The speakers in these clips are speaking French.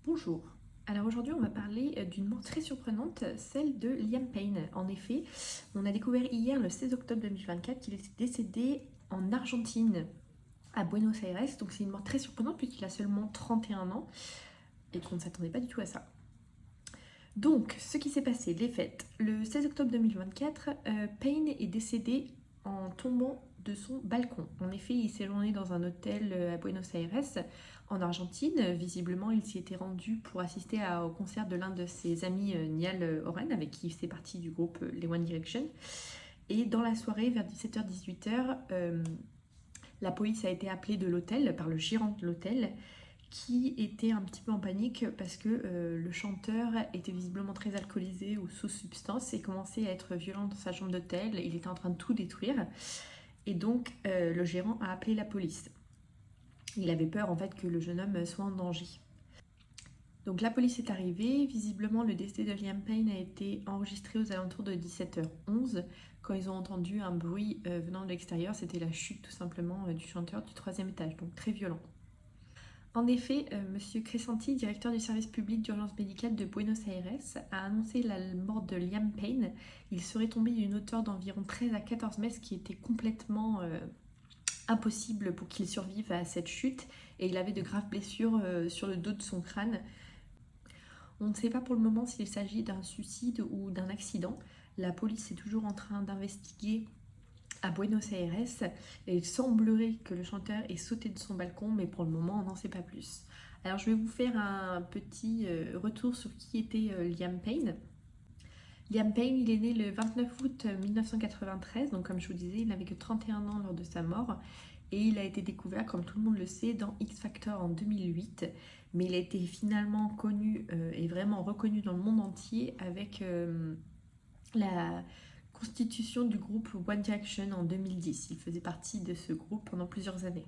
Bonjour. Alors aujourd'hui, on va parler d'une mort très surprenante, celle de Liam Payne. En effet, on a découvert hier, le 16 octobre 2024, qu'il était décédé en Argentine, à Buenos Aires. Donc c'est une mort très surprenante puisqu'il a seulement 31 ans et qu'on ne s'attendait pas du tout à ça. Donc, ce qui s'est passé, les faits. Le 16 octobre 2024, Payne est décédé en tombant de son balcon. En effet, il séjournait dans un hôtel à Buenos Aires, en Argentine. Visiblement, il s'y était rendu pour assister au concert de l'un de ses amis, Niall Horan, avec qui il fait partie du groupe les One Direction. Et dans la soirée, vers 17h-18h, la police a été appelée de l'hôtel par le gérant de l'hôtel qui était un petit peu en panique parce que le chanteur était visiblement très alcoolisé ou sous substance et commençait à être violent dans sa chambre d'hôtel. Il était en train de tout détruire et donc le gérant a appelé la police. Il avait peur en fait que le jeune homme soit en danger. Donc la police est arrivée. Visiblement, le décès de Liam Payne a été enregistré aux alentours de 17h11 quand ils ont entendu un bruit venant de l'extérieur. C'était la chute tout simplement du chanteur du 3e étage, donc très violent. En effet, M. Crescenti, directeur du service public d'urgence médicale de Buenos Aires, a annoncé la mort de Liam Payne. Il serait tombé d'une hauteur d'environ 13 à 14 mètres, ce qui était complètement impossible pour qu'il survive à cette chute. Et il avait de graves blessures sur le dos de son crâne. On ne sait pas pour le moment s'il s'agit d'un suicide ou d'un accident. La police est toujours en train d'investiguer à Buenos Aires et il semblerait que le chanteur ait sauté de son balcon, mais pour le moment on n'en sait pas plus. Alors je vais vous faire un petit retour sur qui était Liam Payne. Liam Payne, il est né le 29 août 1993, donc comme je vous disais, il n'avait que 31 ans lors de sa mort et il a été découvert, comme tout le monde le sait, dans X Factor en 2008, mais il a été finalement connu et vraiment reconnu dans le monde entier avec la constitution du groupe One Direction en 2010. Il faisait partie de ce groupe pendant plusieurs années.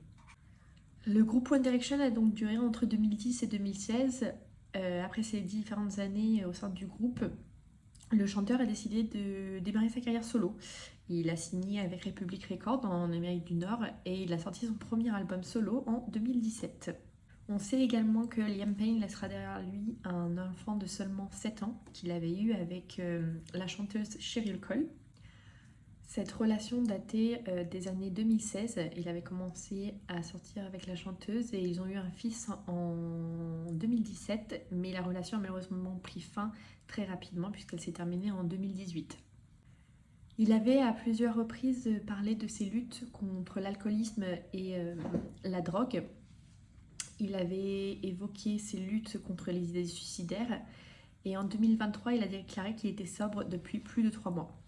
Le groupe One Direction a donc duré entre 2010 et 2016. Après ces différentes années au sein du groupe, le chanteur a décidé de démarrer sa carrière solo. Il a signé avec Republic Records en Amérique du Nord et il a sorti son premier album solo en 2017. On sait également que Liam Payne laissera derrière lui un enfant de seulement 7 ans qu'il avait eu avec la chanteuse Cheryl Cole. Cette relation datait des années 2016. Il avait commencé à sortir avec la chanteuse et ils ont eu un fils en 2017, mais la relation a malheureusement pris fin très rapidement puisqu'elle s'est terminée en 2018. Il avait à plusieurs reprises parlé de ses luttes contre l'alcoolisme et la drogue. Il avait évoqué ses luttes contre les idées suicidaires et en 2023, il a déclaré qu'il était sobre depuis plus de 3 mois.